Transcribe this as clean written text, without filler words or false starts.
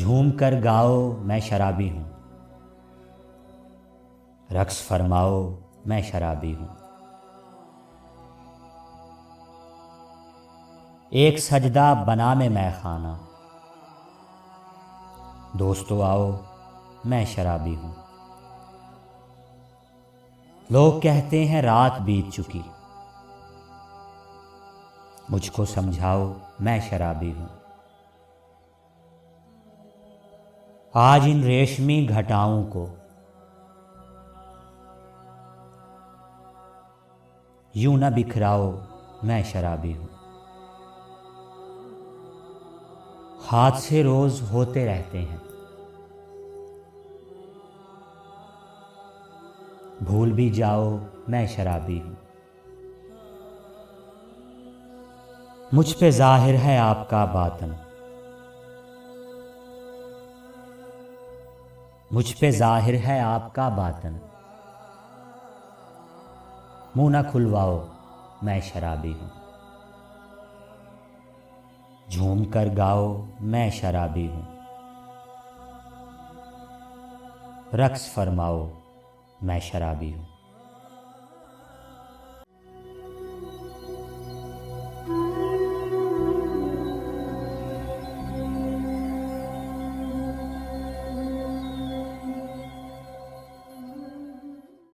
झूम कर गाओ मैं शराबी हूँ, रक्स फरमाओ मैं शराबी हूँ। एक सजदा बना में मैखाना, दोस्तों आओ मैं शराबी हूँ। लोग कहते हैं रात बीत चुकी, मुझको समझाओ मैं शराबी हूँ। आज इन रेशमी घटाओं को यूं न बिखराओ मैं शराबी हूँ। हादसे रोज होते रहते हैं, भूल भी जाओ मैं शराबी हूँ। मुझ पे जाहिर है आपका बातन, मुझ पे जाहिर है आपका बातन। मुंह न खुलवाओ मैं शराबी हूँ। झूम कर गाओ मैं शराबी हूँ, रक्स फरमाओ मैं शराबी हूँ।